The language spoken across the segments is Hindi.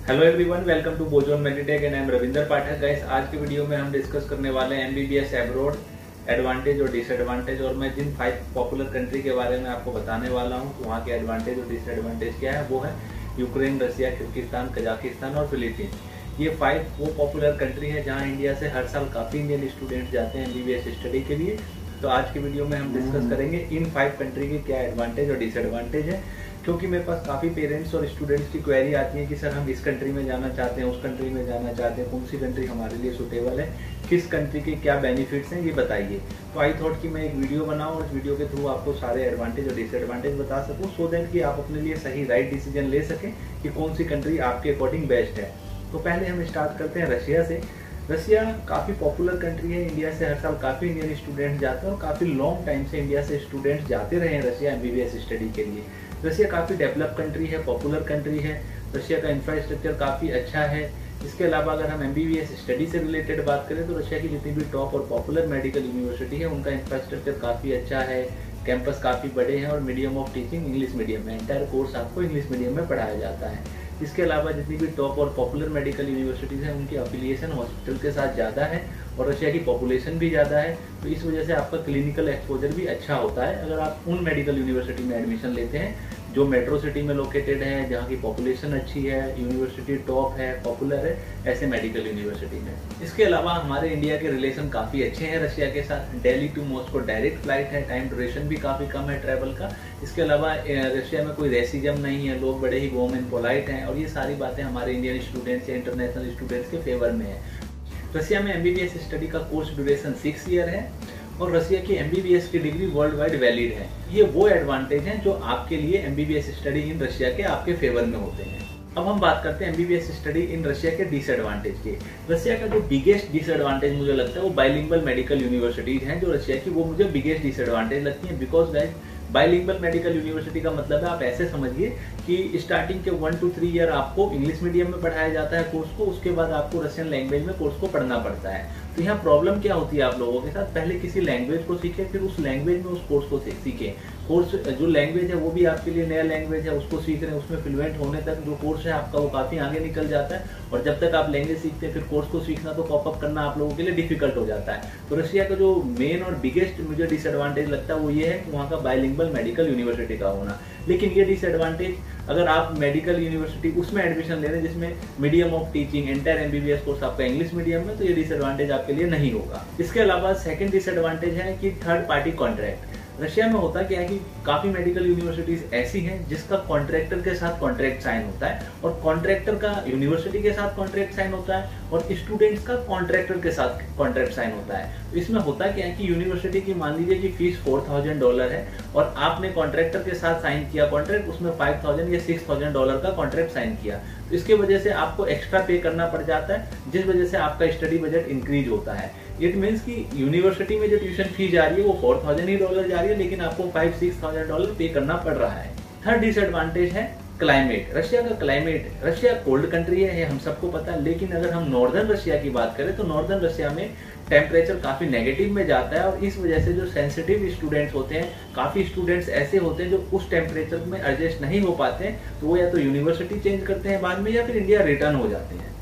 Hello everyone, welcome to Bozon Meditech and I am Ravinder Pathak. Guys, आज के वीडियो में हम डिस्कस करने वाले हैं एमबीबीएस अब्रॉड एडवांटेज और डिसएडवांटेज, और मैं जिन 5 पॉपुलर कंट्री के बारे में आपको बताने वाला हूं, तो वहां के एडवांटेज और डिसएडवांटेज क्या है वो है यूक्रेन, रशिया, किर्गिस्तान, कजाकिस्तान और फिलीपींस। ये 5 वो पॉपुलर कंट्री है जहाँ इंडिया से हर साल काफी इंडियन स्टूडेंट जाते हैं एमबीबीएस स्टडी के लिए। तो आज की वीडियो में हम डिस्कस करेंगे इन 5 कंट्री के क्या एडवांटेज और डिसएडवांटेज है, क्योंकि मेरे पास काफ़ी पेरेंट्स और स्टूडेंट्स की क्वेरी आती है कि सर हम इस कंट्री में जाना चाहते हैं, उस कंट्री में जाना चाहते हैं, कौन सी कंट्री हमारे लिए सुटेबल है, किस कंट्री के क्या बेनिफिट्स हैं, ये बताइए। तो आई थॉट कि मैं एक वीडियो बनाऊं और इस वीडियो के थ्रू आपको सारे एडवांटेज और डिसएडवांटेज बता सकूं, सो दैट कि आप अपने लिए सही राइट डिसीजन ले सकें कि कौन सी कंट्री आपके अकॉर्डिंग बेस्ट है। तो पहले हम स्टार्ट करते हैं रशिया से। रशिया काफ़ी पॉपुलर कंट्री है, इंडिया से हर साल काफ़ी इंडियन स्टूडेंट जाते हैं और काफ़ी लॉन्ग टाइम से इंडिया से स्टूडेंट्स जाते रहे हैं रशिया एमबीबीएस स्टडी के लिए। रशिया काफ़ी डेवलप कंट्री है, पॉपुलर कंट्री है, रशिया का इंफ्रास्ट्रक्चर काफ़ी अच्छा है। इसके अलावा अगर हम एमबीबीएस स्टडी से रिलेटेड बात करें तो रशिया की जितनी भी टॉप और पॉपुलर मेडिकल यूनिवर्सिटी है उनका इंफ्रास्ट्रक्चर काफ़ी अच्छा है, कैंपस काफ़ी बड़े हैं और medium of teaching English medium है। एंटायर कोर्स आपको इंग्लिश मीडियम में पढ़ाया जाता है। इसके अलावा जितनी भी टॉप और पॉपुलर मेडिकल यूनिवर्सिटीज़ हैं उनकी अफिलिएशन हॉस्पिटल के साथ ज़्यादा है और रशिया की पॉपुलेशन भी ज़्यादा है, तो इस वजह से आपका क्लिनिकल एक्सपोजर भी अच्छा होता है अगर आप उन मेडिकल यूनिवर्सिटी में एडमिशन लेते हैं जो मेट्रो सिटी में लोकेटेड है, जहाँ की पॉपुलेशन अच्छी है, यूनिवर्सिटी टॉप है, पॉपुलर है, ऐसे मेडिकल यूनिवर्सिटी में। इसके अलावा हमारे इंडिया के रिलेशन काफ़ी अच्छे हैं रशिया के साथ। Delhi to Moscow direct flight है, टाइम ड्यूरेशन भी काफ़ी कम है ट्रैवल का। इसके अलावा रशिया में कोई रेसिज्म नहीं है, लोग बड़े ही वार्म एंड पोलाइट हैं, और ये सारी बातें हमारे इंडियन स्टूडेंट्स या इंटरनेशनल स्टूडेंट्स के फेवर में है। रशिया में एमबीबीएस स्टडी का कोर्स ड्यूरेशन 6 ईयर है और रशिया की एमबीबीएस की डिग्री वर्ल्ड वाइड वैलिड है। ये वो एडवांटेज हैं जो आपके लिए एमबीबीएस स्टडी इन रशिया के आपके फेवर में होते हैं। अब हम बात करते हैं एमबीबीएस स्टडी इन रशिया के डिसएडवांटेज के। रशिया का जो बिगेस्ट डिसएडवांटेज मुझे लगता है वो बाइलिंगुअल मेडिकल यूनिवर्सिटीज हैं जो रशिया की, वो मुझे बिगेस्ट डिसएडवांटेज लगती है। Because guys, bilingual medical university का मतलब है, आप ऐसे समझिए कि स्टार्टिंग के 1 to 3 ईयर आपको इंग्लिश मीडियम में पढ़ाया जाता है कोर्स को, उसके बाद आपको रशियन लैंग्वेज में कोर्स को पढ़ना पड़ता है। तो यहाँ प्रॉब्लम क्या होती है आप लोगों के साथ, पहले किसी लैंग्वेज को सीखें, फिर उस लैंग्वेज में उस कोर्स को सीखें। कोर्स जो लैंग्वेज है वो भी आपके लिए नया लैंग्वेज है, उसको सीख रहे हैं, उसमें फ्लुएंट होने तक जो कोर्स है आपका वो काफ़ी आगे निकल जाता है, और जब तक आप लैंग्वेज सीखते हैं फिर कोर्स को सीखना तो कॉप अप करना आप लोगों के लिए डिफिकल्ट हो जाता है। तो रशिया का जो मेन और बिगेस्ट मुझे डिसएडवांटेज लगता है वो ये है कि वहाँ का बाइलिंगुअल मेडिकल यूनिवर्सिटी का होना। लेकिन ये डिसएडवांटेज, अगर आप मेडिकल यूनिवर्सिटी उसमें एडमिशन ले रहे हैं जिसमें medium of teaching entire MBBS course आपका इंग्लिश मीडियम में, तो ये डिसएडवांटेज आपके लिए नहीं होगा। इसके अलावा सेकंड डिसएडवांटेज है कि थर्ड पार्टी कॉन्ट्रैक्ट। रशिया में होता क्या है कि काफी मेडिकल यूनिवर्सिटीज ऐसी हैं जिसका कॉन्ट्रैक्टर के साथ कॉन्ट्रैक्ट साइन होता है, और कॉन्ट्रैक्टर का यूनिवर्सिटी के साथ कॉन्ट्रैक्ट साइन होता है और स्टूडेंट्स का कॉन्ट्रैक्टर के साथ कॉन्ट्रैक्ट साइन होता है। तो इसमें होता क्या है कि यूनिवर्सिटी की मान लीजिए कि फीस $4000 है और आपने कॉन्ट्रैक्टर के साथ साइन किया कॉन्ट्रैक्ट, उसमें $5000 या $6000 का कॉन्ट्रैक्ट साइन किया, तो इसके वजह से आपको एक्स्ट्रा पे करना पड़ जाता है, जिस वजह से आपका स्टडी बजट इंक्रीज होता है। इट मीन्स कि यूनिवर्सिटी में जो ट्यूशन फी जा रही है वो $4000 ही जा रही है, लेकिन आपको $5000-6000 पे करना पड़ रहा है। थर्ड डिसएडवांटेज है क्लाइमेट। रशिया का क्लाइमेट, रशिया कोल्ड कंट्री है, ये हम सबको पता है, लेकिन अगर हम नॉर्दर्न रशिया की बात करें तो नॉर्दर्न रशिया में टेम्परेचर काफी नेगेटिव में जाता है, और इस वजह से जो सेंसिटिव स्टूडेंट्स होते हैं, काफी स्टूडेंट्स ऐसे होते हैं जो उस टेम्परेचर में एडजस्ट नहीं हो पाते हैं, तो वो या तो यूनिवर्सिटी चेंज करते हैं बाद में या फिर इंडिया रिटर्न हो जाते हैं।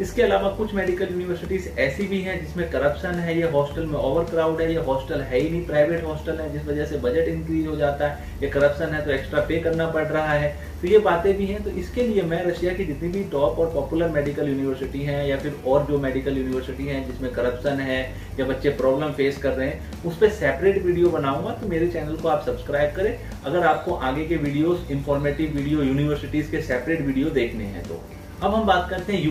इसके अलावा कुछ मेडिकल यूनिवर्सिटीज ऐसी भी हैं जिसमें करप्शन है, ये हॉस्टल में ओवर क्राउड है, ये हॉस्टल है ही नहीं, प्राइवेट हॉस्टल है, जिस वजह से बजट इंक्रीज हो जाता है, ये करप्शन है तो एक्स्ट्रा पे करना पड़ रहा है, तो ये बातें भी हैं। तो इसके लिए मैं रशिया की जितनी भी टॉप और पॉपुलर मेडिकल यूनिवर्सिटी हैं या फिर और जो मेडिकल यूनिवर्सिटी हैं जिसमें करप्शन है या बच्चे प्रॉब्लम फेस कर रहे हैं, उस पर सेपरेट वीडियो बनाऊंगा, तो मेरे चैनल को आप सब्सक्राइब करें अगर आपको आगे के वीडियोस, इंफॉर्मेटिव वीडियो, यूनिवर्सिटीज के सेपरेट वीडियो देखने हैं। तो अब हम बात करते हैं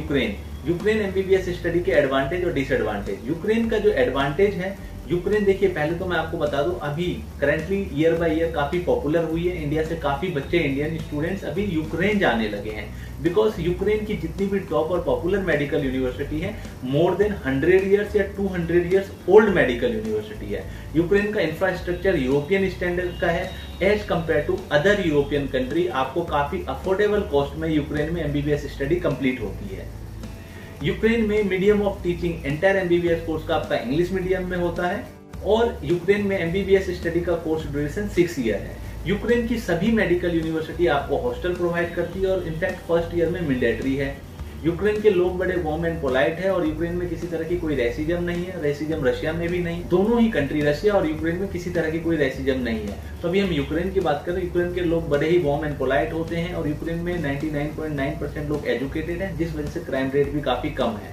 यूक्रेन एमबीबीएस स्टडी के एडवांटेज और डिसएडवांटेज। यूक्रेन का जो एडवांटेज है, यूक्रेन देखिए, पहले तो मैं आपको बता दूं, अभी करंटली ईयर बाय ईयर काफी पॉपुलर हुई है, इंडिया से काफी बच्चे, इंडियन स्टूडेंट्स अभी यूक्रेन जाने लगे हैं। बिकॉज यूक्रेन की जितनी भी टॉप और पॉपुलर मेडिकल यूनिवर्सिटी है, मोर देन 100 ईयर्स या 200 ईयर्स ओल्ड मेडिकल यूनिवर्सिटी है। यूक्रेन का इंफ्रास्ट्रक्चर यूरोपियन स्टैंडर्ड का है, as compare to other European country. आपको काफी अफोर्डेबल कॉस्ट में यूक्रेन में एमबीबीएस स्टडी कंप्लीट होती है। यूक्रेन में medium of teaching entire MBBS course का आपका इंग्लिश मीडियम में होता है, और यूक्रेन में एमबीबीएस स्टडी का कोर्स ड्यूरेशन 6 ईयर है। यूक्रेन की सभी मेडिकल यूनिवर्सिटी आपको हॉस्टल प्रोवाइड करती है और इनफैक्ट फर्स्ट ईयर में मैंडेटरी है। यूक्रेन के लोग बड़े वार्म एंड पोलाइट है और यूक्रेन में किसी तरह की कोई रेसिज्म नहीं है, रेसिज्म रशिया में भी नहीं। दोनों ही कंट्री रशिया और यूक्रेन में किसी तरह की कोई रेसिज्म नहीं है। तो अभी हम यूक्रेन की बात करें, यूक्रेन के लोग बड़े ही वार्म एंड पोलाइट होते हैं और यूक्रेन में 99.9% लोग एजुकेटेड हैं, जिस वजह से क्राइम रेट भी काफी कम है।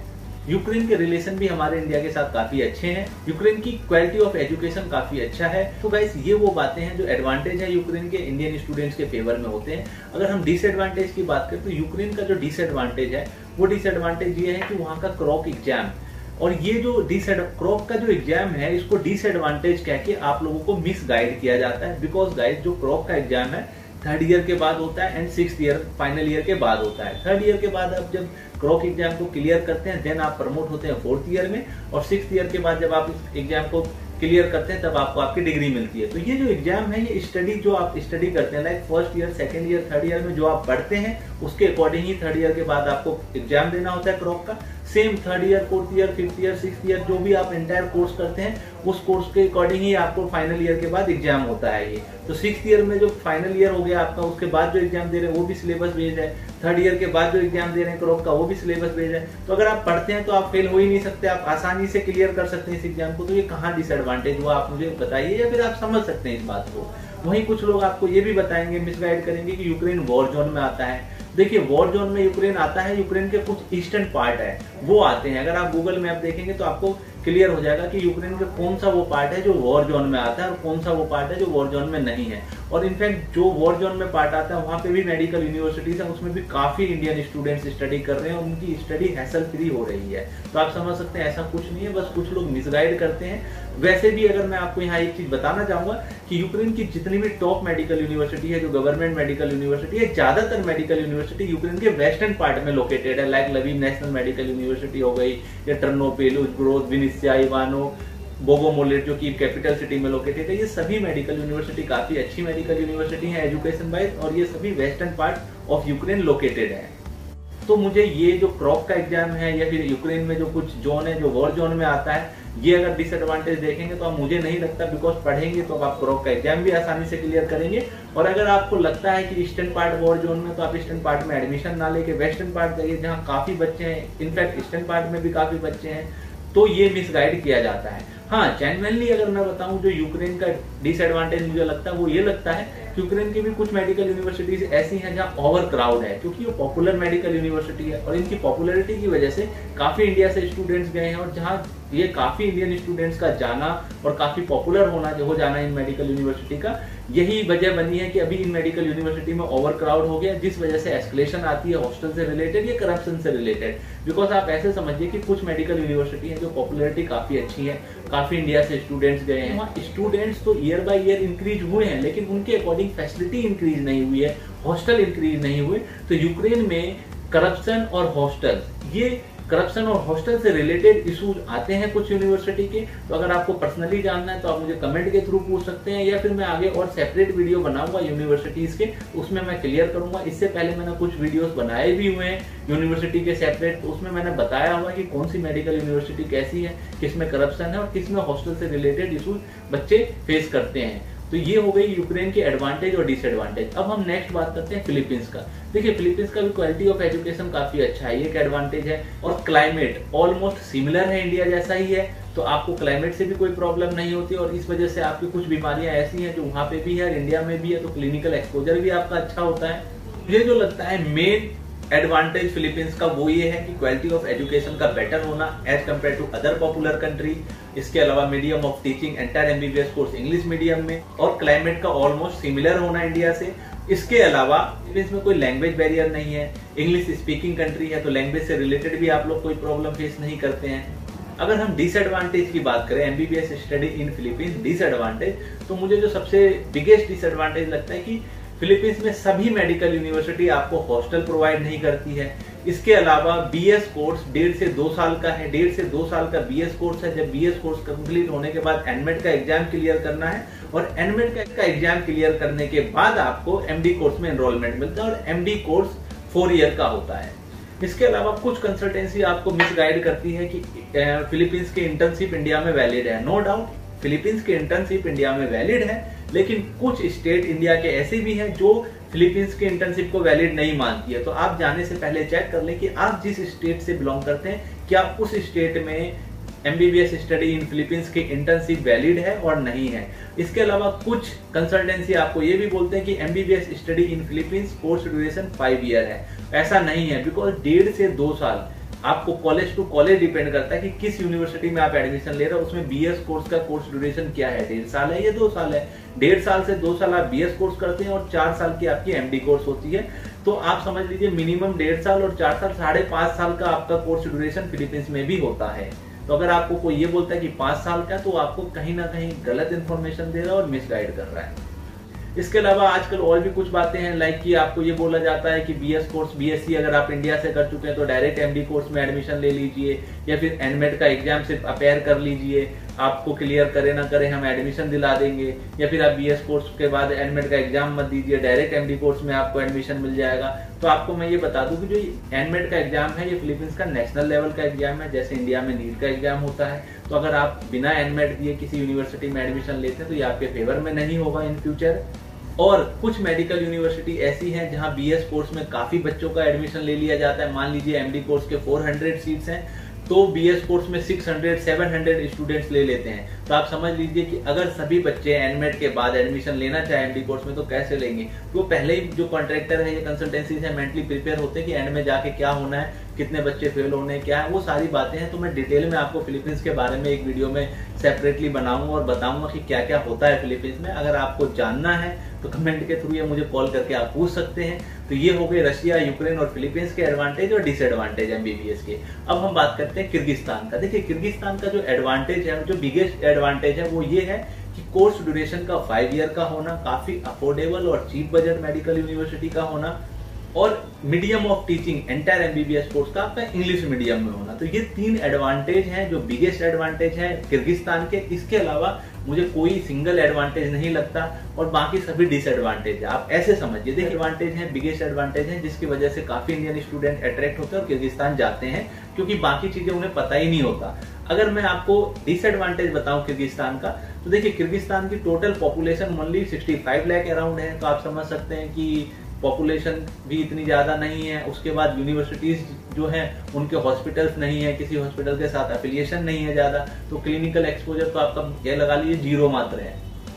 यूक्रेन के रिलेशन भी हमारे इंडिया के साथ काफी अच्छे हैं। यूक्रेन की क्वालिटी ऑफ एजुकेशन काफी अच्छा है। तो गाइस ये वो बातें हैं जो एडवांटेज है यूक्रेन के इंडियन स्टूडेंट्स के फेवर में होते हैं। अगर हम डिसएडवांटेज की बात करें तो यूक्रेन का जो डिसएडवांटेज है वो डिसएडवांटेज ये है कि वहाँ का क्रॉक एग्जाम, और ये जो क्रॉक का जो एग्जाम है इसको डिसएडवांटेज कह के आप लोगों को मिस गाइड किया जाता है। बिकॉज गाइस जो क्रॉक का एग्जाम है 3rd ईयर के बाद होता है and 6th year final year के बाद होता है। 3rd ईयर के बाद आप जब क्रॉक एग्जाम को क्लियर करते हैं देन आप प्रमोट होते हैं 4th ईयर में, और 6th ईयर के बाद जब आप इस एग्जाम को क्लियर करते हैं तब आपको आपकी डिग्री मिलती है। तो ये जो एग्जाम है ये स्टडी जो आप स्टडी करते हैं like 1st year 2nd year 3rd year में जो आप पढ़ते हैं उसके अकॉर्डिंग ही 3rd ईयर के बाद आपको एग्जाम देना होता है क्रॉक का। Same 3rd year 4th year 5th year 6th year जो भी आप एंटायर कोर्स करते हैं उस कोर्स के अकॉर्डिंग ही आपको फाइनल ईयर के बाद एग्जाम होता है ये। तो 6th ईयर में जो फाइनल ईयर हो गया आपका, उसके बाद जो एग्जाम दे रहे हैं वो भी सिलेबस बेस्ड है। 3rd ईयर के बाद जो एग्जाम दे रहे हैं क्रॉक का वो भी सिलेबस बेस्ड है। तो अगर आप पढ़ते हैं तो आप फेल हो ही नहीं सकते, आप आसानी से क्लियर कर सकते हैं इस एग्जाम को। तो ये कहाँ डिसएडवांटेज हुआ आप मुझे बताइए, या फिर आप समझ सकते हैं इस बात को। वहीं कुछ लोग आपको ये भी बताएंगे, मिसगाइड करेंगे कि यूक्रेन वॉर जोन में आता है। देखिए वॉर जोन में यूक्रेन आता है, यूक्रेन के कुछ ईस्टर्न पार्ट है वो आते हैं। अगर आप गूगल मैप देखेंगे तो आपको क्लियर हो जाएगा कि यूक्रेन का कौन सा वो पार्ट है जो वॉर जोन में आता है और कौन सा वो पार्ट है जो वॉर जोन में नहीं है। और इनफैक्ट जो वॉर जोन में पार्ट आता है वहाँ पे भी मेडिकल यूनिवर्सिटीज है, उसमें भी काफी इंडियन स्टूडेंट्स स्टडी कर रहे हैं, उनकी स्टडी हैसल फ्री हो रही है। तो आप समझ सकते हैं ऐसा कुछ नहीं है, बस कुछ लोग मिसगाइड करते हैं। वैसे भी अगर मैं आपको यहाँ एक चीज बताना चाहूंगा कि यूक्रेन की जितनी भी टॉप मेडिकल यूनिवर्सिटी है, जो गवर्नमेंट मेडिकल यूनिवर्सिटी है, ज्यादातर मेडिकल यूनिवर्सिटी यूक्रेन के वेस्टर्न पार्ट में लोकेटेड है। Like Lviv national medical university हो गई, या टर्नोपिल, उज़्ग्रोद, विनित्स्या, इवानो, बोगोमोलेट जो कि कैपिटल सिटी में लोकेटेड है। ये सभी मेडिकल यूनिवर्सिटी काफी अच्छी मेडिकल यूनिवर्सिटी है एजुकेशन वाइज, और ये सभी western part of Ukraine located है। तो मुझे ये जो क्रॉक का एग्जाम है या फिर यूक्रेन में जो कुछ जोन है जो वॉर जोन में आता है, ये अगर डिसएडवांटेज देखेंगे तो आप मुझे नहीं लगता, बिकॉज पढ़ेंगे तो आप क्रॉक का एग्जाम भी आसानी से क्लियर करेंगे। और अगर आपको लगता है कि ईस्टर्न पार्ट वॉर जोन में, तो आप ईस्टर्न पार्ट में एडमिशन ना लेके वेस्टर्न पार्ट जाइए जहाँ काफी बच्चे हैं। इनफैक्ट ईस्टर्न पार्ट में भी काफी बच्चे हैं, तो ये मिसगाइड किया जाता है। हाँ, जेन्युइनली अगर मैं बताऊं जो यूक्रेन का डिसएडवांटेज मुझे लगता है वो ये लगता है कि यूक्रेन की भी कुछ मेडिकल यूनिवर्सिटीज ऐसी हैं जहाँ ओवर क्राउड है, क्योंकि ये पॉपुलर मेडिकल यूनिवर्सिटी है और इनकी पॉपुलैरिटी की वजह से काफी इंडिया से स्टूडेंट्स गए हैं, और जहाँ ये काफी इंडियन स्टूडेंट्स का जाना और काफी पॉपुलर हो जाना इन मेडिकल यूनिवर्सिटी का, यही वजह बनी है कि अभी इन मेडिकल यूनिवर्सिटी में ओवर क्राउड हो गया, जिस वजह से एस्केलेशन आती है हॉस्टल से रिलेटेड या करप्शन से रिलेटेड। बिकॉज आप ऐसे समझिए कि कुछ मेडिकल यूनिवर्सिटी है जो पॉपुलैरिटी काफी अच्छी है, काफी इंडिया से स्टूडेंट्स गए हैं, वहाँ स्टूडेंट्स तो ईयर बाय ईयर इंक्रीज हुए हैं, लेकिन उनके अकॉर्डिंग फैसिलिटी इंक्रीज नहीं हुई है, हॉस्टल इंक्रीज नहीं हुए। तो यूक्रेन में करप्शन और हॉस्टल, ये करप्शन और हॉस्टल से रिलेटेड इशूज आते हैं कुछ यूनिवर्सिटी के। तो अगर आपको पर्सनली जानना है तो आप मुझे कमेंट के थ्रू पूछ सकते हैं, या फिर मैं आगे और सेपरेट वीडियो बनाऊंगा यूनिवर्सिटीज के, उसमें मैं क्लियर करूंगा। इससे पहले मैंने कुछ वीडियोस बनाए भी हुए हैं यूनिवर्सिटी के सेपरेट, तो उसमें मैंने बताया हुआ कि कौन सी मेडिकल यूनिवर्सिटी कैसी है, किसमें करप्शन है और किसमें हॉस्टल से रिलेटेड इशूज बच्चे फेस करते हैं। तो ये हो गई यूक्रेन के एडवांटेज और डिसएडवांटेज। अब हम नेक्स्ट बात करते हैं फिलीपींस का। देखिए फिलीपींस का भी क्वालिटी ऑफ एजुकेशन काफी अच्छा है, ये एक एडवांटेज है। और क्लाइमेट ऑलमोस्ट सिमिलर है, इंडिया जैसा ही है, तो आपको क्लाइमेट से भी कोई प्रॉब्लम नहीं होती, और इस वजह से आपकी कुछ बीमारियां ऐसी हैं जो वहां पे भी है और इंडिया में भी है, तो क्लिनिकल एक्सपोजर भी आपका अच्छा होता है। मुझे जो लगता है मेन एडवांटेज फिलीपींस का वो ये है कि क्वालिटी ऑफ एजुकेशन का बेटर होना as compare to other popular country. इसके अलावा medium of teaching entire MBBS course English medium में, और क्लाइमेट का ऑलमोस्ट सिमिलर होना इंडिया से। इसके अलावा इसमें कोई लैंग्वेज बैरियर नहीं है, इंग्लिश स्पीकिंग कंट्री है, तो लैंग्वेज से रिलेटेड भी आप लोग कोई प्रॉब्लम फेस नहीं करते हैं। अगर हम डिसएडवांटेज की बात करें MBBS study in Philippines disadvantage, तो मुझे जो सबसे बिगेस्ट डिसएडवांटेज लगता है कि फिलीपींस में सभी मेडिकल यूनिवर्सिटी आपको हॉस्टल प्रोवाइड नहीं करती है। इसके अलावा बीएस कोर्स 1.5 से 2 साल का है, 1.5 से 2 साल का बीएस कोर्स है। जब बीएस कोर्स कंप्लीट होने के बाद एनमेट का एग्जाम क्लियर करना है, और एनमेट का एग्जाम क्लियर करने के बाद आपको एमडी कोर्स में एनरोलमेंट मिलता है, और एमडी कोर्स 4 ईयर का होता है। इसके अलावा कुछ कंसल्टेंसी आपको मिसगाइड करती है कि फिलीपींस के इंटर्नशिप इंडिया में वैलिड है। नो डाउट फिलीपींस की इंटर्नशिप इंडिया में वैलिड है, लेकिन कुछ स्टेट इंडिया के ऐसे भी हैं जो फिलीपींस के इंटर्नशिप को वैलिड नहीं मानती है। तो आप जाने से पहले चेक कर लें कि आप जिस स्टेट से बिलोंग करते हैं क्या उस स्टेट में MBBS स्टडी इन फिलीपींस की इंटर्नशिप वैलिड है और नहीं है। इसके अलावा कुछ कंसल्टेंसी आपको ये भी बोलते हैं कि MBBS study in Philippines course duration 5 year है। ऐसा नहीं है, बिकॉज 1.5 से 2 साल आपको कॉलेज टू कॉलेज डिपेंड करता है कि किस यूनिवर्सिटी में आप एडमिशन ले रहे हो, उसमें BS कोर्स का कोर्स ड्यूरेशन क्या है, 1.5 साल है या 2 साल है। 1.5 साल से 2 साल आप BS कोर्स करते हैं और 4 साल की आपकी MD कोर्स होती है। तो आप समझ लीजिए मिनिमम 1.5 साल और 4 साल 5.5 साल का आपका कोर्स ड्यूरेशन फिलीपींस में भी होता है। तो अगर आपको कोई ये बोलता है कि 5 साल का, तो आपको कहीं ना कहीं गलत इन्फॉर्मेशन दे रहा है और मिसगाइड कर रहा है। इसके अलावा आजकल और भी कुछ बातें हैं, लाइक कि आपको ये बोला जाता है कि BS कोर्स BSc अगर आप इंडिया से कर चुके हैं तो डायरेक्ट MD कोर्स में एडमिशन ले लीजिए, या फिर NMET का एग्जाम से अपेयर कर लीजिए, आपको क्लियर करे ना करे हम एडमिशन दिला देंगे। या फिर आप BS कोर्स के बाद NMET का एग्जाम मत दीजिए, डायरेक्ट MD कोर्स में आपको एडमिशन मिल जाएगा। तो आपको मैं ये बता दूं कि जो NMET का एग्जाम है ये फिलीपींस का नेशनल लेवल का एग्जाम है, जैसे इंडिया में नीट का एग्जाम होता है। तो अगर आप बिना NMET दिए किसी यूनिवर्सिटी में एडमिशन लेते हैं तो ये आपके फेवर में नहीं होगा इन फ्यूचर। और कुछ मेडिकल यूनिवर्सिटी ऐसी हैं जहां BS कोर्स में काफी बच्चों का एडमिशन ले लिया जाता है। मान लीजिए MD कोर्स के 400 सीट्स हैं तो BS कोर्स में 600-700 स्टूडेंट्स ले लेते हैं। तो आप समझ लीजिए कि अगर सभी बच्चे NMET के बाद एडमिशन लेना चाहे MD कोर्स में तो कैसे लेंगे। तो पहले ही जो कॉन्ट्रैक्टर है या कंसल्टेंसीज है मेंटली प्रिपेयर होते हैं कि एंड में जाके क्या होना है, कितने बच्चे फेल होने क्या है, वो सारी बातें हैं। तो मैं डिटेल में आपको फिलीपींस के बारे में एक वीडियो में सेपरेटली बनाऊंगा और बताऊंगा कि क्या क्या होता है फिलीपींस में। अगर आपको जानना है तो कमेंट के थ्रू या मुझे कॉल करके आप पूछ सकते हैं। तो ये हो गए रशिया, यूक्रेन और फिलीपींस के एडवांटेज और डिसएडवांटेज MBBS के। अब हम बात करते हैं किर्गिस्तान का। देखिए किर्गिस्तान का जो एडवांटेज है, जो बिगेस्ट एडवांटेज है वो ये है कि कोर्स ड्यूरेशन का 5 ईयर का होना, काफी अफोर्डेबल और चीप बजट मेडिकल यूनिवर्सिटी का होना, और medium of teaching entire MBBS course का आपका इंग्लिश मीडियम में होना। तो ये 3 एडवांटेज हैं जो बिगेस्ट एडवांटेज है किर्गिस्तान के। इसके अलावा मुझे कोई सिंगल एडवांटेज नहीं लगता और बाकी सभी डिसएडवांटेज है। आप ऐसे समझिए, देखिए एडवांटेज है, बिगेस्ट एडवांटेज है जिसकी वजह से काफी इंडियन स्टूडेंट अट्रैक्ट होते हैं और किर्गिस्तान जाते हैं, क्योंकि बाकी चीजें उन्हें पता ही नहीं होता। अगर मैं आपको डिसएडवांटेज बताऊं किर्गिस्तान का, तो देखिए किर्गिस्तान की total population only 65 lakh around है। तो आप समझ सकते हैं कि पॉपुलेशन भी इतनी ज्यादा नहीं है। उसके बाद यूनिवर्सिटीज जो हैं उनके हॉस्पिटल्स नहीं है, किसी हॉस्पिटल के साथ एफिलिएशन नहीं है ज्यादा, तो क्लिनिकल एक्सपोजर तो आपका ये लगा लीजिए 0 मात्र है।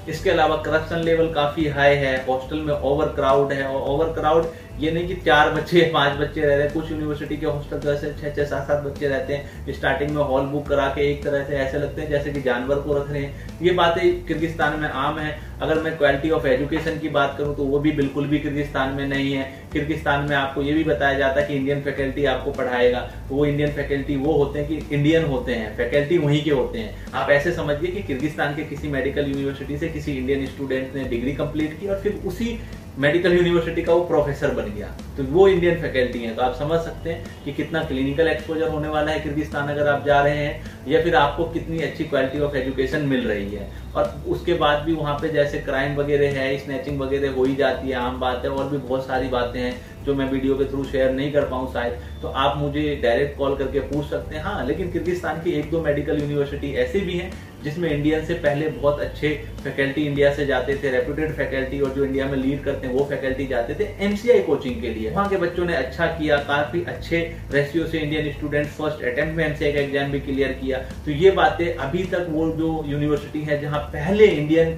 इसके अलावा करप्शन लेवल काफी हाई है, हॉस्टल में ओवर क्राउड है। और ओवर क्राउड ये नहीं कि 4 बच्चे 5 बच्चे रह रहे हैं, कुछ यूनिवर्सिटी के हॉस्टल तो ऐसे 6-6, 7-7 बच्चे रहते हैं। स्टार्टिंग में हॉल बुक करा के एक तरह से ऐसे लगते हैं जैसे कि जानवर को रख रहे हैं। ये बातें किर्गिस्तान में आम है। अगर मैं क्वालिटी ऑफ एजुकेशन की बात करूं तो वो भी बिल्कुल भी किर्गिस्तान में नहीं है। किर्गिस्तान में आपको ये भी बताया जाता है कि इंडियन फैकल्टी आपको पढ़ाएगा, तो वो इंडियन फैकल्टी वो होते हैं कि इंडियन होते हैं, फैकल्टी वहीं के होते हैं। आप ऐसे समझिए कि किर्गिस्तान के किसी मेडिकल यूनिवर्सिटी से किसी इंडियन स्टूडेंट ने डिग्री कंप्लीट की और फिर उसी मेडिकल यूनिवर्सिटी का वो प्रोफेसर बन गया, तो वो इंडियन फैकल्टी है। तो आप समझ सकते हैं कि कितना क्लिनिकल एक्सपोजर होने वाला है किर्गिस्तान अगर आप जा रहे हैं, या फिर आपको कितनी अच्छी क्वालिटी ऑफ एजुकेशन मिल रही है। और उसके बाद भी वहां पे जैसे क्राइम वगैरह है, स्नैचिंग वगैरह हो ही जाती है, आम बात है। और भी बहुत सारी बातें हैं जो मैं वीडियो के थ्रू शेयर नहीं कर पाऊँ शायद, तो आप मुझे डायरेक्ट कॉल करके पूछ सकते हैं। हाँ, लेकिन किर्गिस्तान की 1-2 मेडिकल यूनिवर्सिटी ऐसी भी हैं जिसमें इंडियन से पहले बहुत अच्छे फैकल्टी इंडिया से जाते थे, रेप्यूटेड फैकल्टी, और जो इंडिया में लीड करते हैं वो फैकल्टी जाते थे MCI कोचिंग के लिए। वहाँ के बच्चों ने अच्छा किया, काफी अच्छे रेशियो से इंडियन स्टूडेंट फर्स्ट अटेम्प्ट में MCI का एग्जाम भी क्लियर किया। तो ये बातें अभी तक वो जो यूनिवर्सिटी है जहाँ पहले इंडियन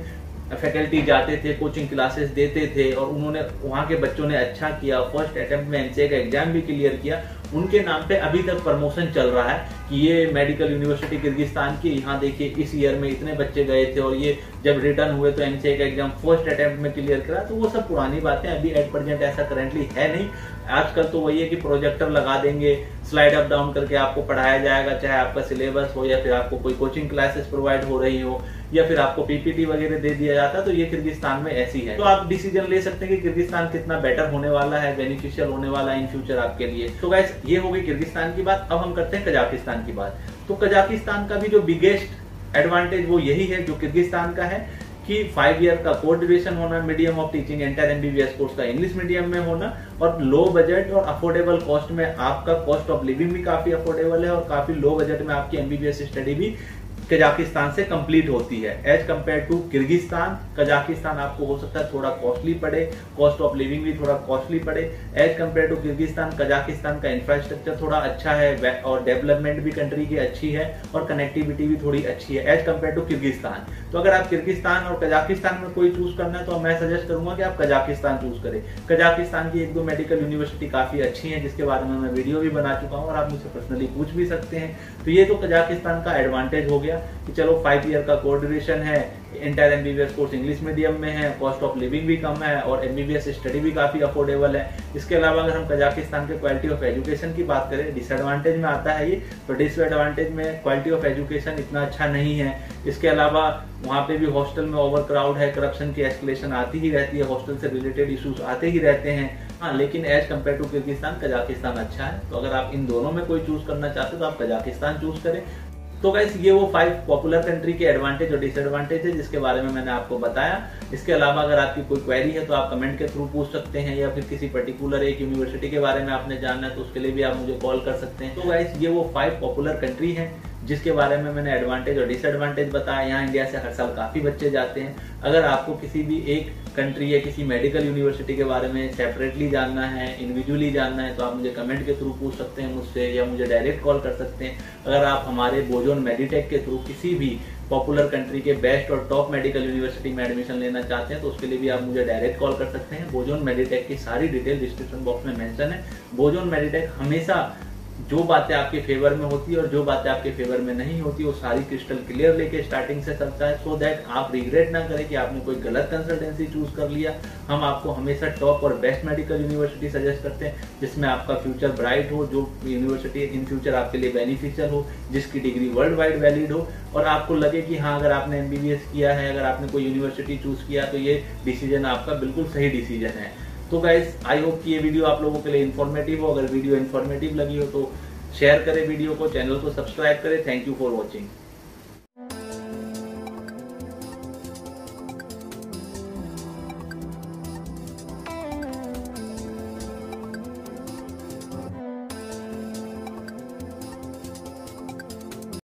फैकल्टी जाते थे, कोचिंग क्लासेस देते थे और उन्होंने वहाँ के बच्चों ने अच्छा किया, फर्स्ट अटेम्प्ट में MCI का एग्जाम भी क्लियर किया, उनके नाम पे अभी तक प्रमोशन चल रहा है कि ये मेडिकल यूनिवर्सिटी किर्गिस्तान की, यहाँ देखिए इस ईयर में इतने बच्चे गए थे और ये जब रिटर्न हुए तो MCI का एग्जाम फर्स्ट अटेम्प्ट में क्लियर करा। तो वो सब पुरानी बातें, अभी एट प्रेजेंट ऐसा करेंटली है नहीं। आजकल तो वही है कि प्रोजेक्टर लगा देंगे, स्लाइड अप डाउन करके आपको पढ़ाया जाएगा, चाहे आपका सिलेबस हो या फिर आपको कोई कोचिंग क्लासेस प्रोवाइड हो रही हो या फिर आपको PPT वगैरह दे दिया जाता है। तो ये किर्गिस्तान में ऐसी है। तो आप डिसीजन ले सकते हैं कि किर्गिस्तान कितना बेटर होने वाला है, बेनिफिशियल होने वाला है इन फ्यूचर आपके लिए। तो गाइस ये हो गई किर्गिस्तान की बात। अब हम करते हैं कजाकिस्तान की बात। तो कजाकिस्तान का भी जो बिगेस्ट एडवांटेज वो यही है जो किर्गिस्तान का है कि 5 ईयर का कोर्स ड्यूरेशन होना, medium of teaching entire MBBS course का इंग्लिश मीडियम में होना, और लो बजट और अफोर्डेबल कॉस्ट में आपका कॉस्ट ऑफ लिविंग भी काफी अफोर्डेबल है और काफी लो बजट में आपकी MBBS स्टडी भी कजाकिस्तान से कंप्लीट होती है as compare to Kyrgyzstan. Kazakhstan आपको हो सकता है थोड़ा कॉस्टली पड़े, कॉस्ट ऑफ लिविंग भी थोड़ा कॉस्टली पड़े as compare to Kyrgyzstan. Kazakhstan का इंफ्रास्ट्रक्चर थोड़ा अच्छा है और डेवलपमेंट भी कंट्री की अच्छी है और कनेक्टिविटी भी थोड़ी अच्छी है एज कंपेयर टू किर्गिस्तान। तो अगर आप किर्गिस्तान और कजाकिस्तान में कोई चूज करना है तो मैं सजेस्ट करूंगा कि आप कजाकिस्तान चूज करें। कजाकिस्तान की 1-2 मेडिकल यूनिवर्सिटी काफी अच्छी है जिसके बारे में मैं वीडियो भी बना चुका हूं और आप मुझसे पर्सनली पूछ भी सकते हैं। तो ये तो कजाकिस्तान का एडवांटेज हो गया कि चलो 5 ईयर का कोर्स ड्यूरेशन है, entire MBBS course English medium में है, कॉस्ट ऑफ लिविंग भी कम है और एमबीबीएस स्टडी भी काफी अफोर्डेबल है। इसके अलावा अगर हम कजाकिस्तान के क्वालिटी ऑफ एजुकेशन की बात करें, डिसएडवांटेज में आता है ये, तो डिसएडवांटेज में क्वालिटी ऑफ एजुकेशन इतना अच्छा नहीं है। इसके अलावा वहाँ पे भी हॉस्टल में ओवर क्राउड है, करप्शन की एस्केलेशन आती ही रहती है, हॉस्टल से रिलेटेड इश्यूज आते ही रहते हैं। हाँ, लेकिन as compare to Kyrgyzstan Kazakhstan अच्छा है। तो अगर आप इन दोनों में कोई चूज करना चाहते हो तो आप कजाकिस्तान चूज करें। तो गाइस ये वो 5 पॉपुलर कंट्री के एडवांटेज और डिसएडवांटेज है जिसके बारे में मैंने आपको बताया। इसके अलावा अगर आपकी कोई क्वेरी है तो आप कमेंट के थ्रू पूछ सकते हैं या फिर किसी पर्टिकुलर एक यूनिवर्सिटी के बारे में आपने जानना है तो उसके लिए भी आप मुझे कॉल कर सकते हैं। तो गाइस ये वो 5 पॉपुलर कंट्री हैं जिसके बारे में मैंने एडवांटेज और डिसएडवांटेज बताया। यहाँ इंडिया से हर साल काफी बच्चे जाते हैं। अगर आपको किसी भी एक कंट्री या किसी मेडिकल यूनिवर्सिटी के बारे में सेपरेटली जानना है, इंडिविजुअली जानना है, तो आप मुझे कमेंट के थ्रू पूछ सकते हैं मुझसे या मुझे डायरेक्ट कॉल कर सकते हैं। अगर आप हमारे बोजोन मेडिटेक के थ्रू किसी भी पॉपुलर कंट्री के बेस्ट और टॉप मेडिकल यूनिवर्सिटी में एडमिशन लेना चाहते हैं तो उसके लिए भी आप मुझे डायरेक्ट कॉल कर सकते हैं। बोजोन मेडिटेक की सारी डिटेल डिस्क्रिप्शन बॉक्स में मेंशन है। बोजोन मेडिटेक हमेशा जो बातें आपके फेवर में होती है और जो बातें आपके फेवर में नहीं होती वो सारी क्रिस्टल क्लियर लेके स्टार्टिंग से चलता है, सो दैट आप रिग्रेट ना करें कि आपने कोई गलत कंसल्टेंसी चूज कर लिया। हम आपको हमेशा टॉप और बेस्ट मेडिकल यूनिवर्सिटी सजेस्ट करते हैं जिसमें आपका फ्यूचर ब्राइट हो, जो यूनिवर्सिटी इन फ्यूचर आपके लिए बेनिफिशियल हो, जिसकी डिग्री वर्ल्ड वाइड वैलिड हो और आपको लगे कि हाँ अगर आपने एमबीबीएस किया है, अगर आपने कोई यूनिवर्सिटी चूज किया तो ये डिसीजन आपका बिल्कुल सही डिसीजन है। तो गाइस आई होप कि ये वीडियो आप लोगों के लिए इन्फॉर्मेटिव हो। अगर वीडियो इन्फॉर्मेटिव लगी हो तो शेयर करें वीडियो को, चैनल को सब्सक्राइब करें। Thank you for watching.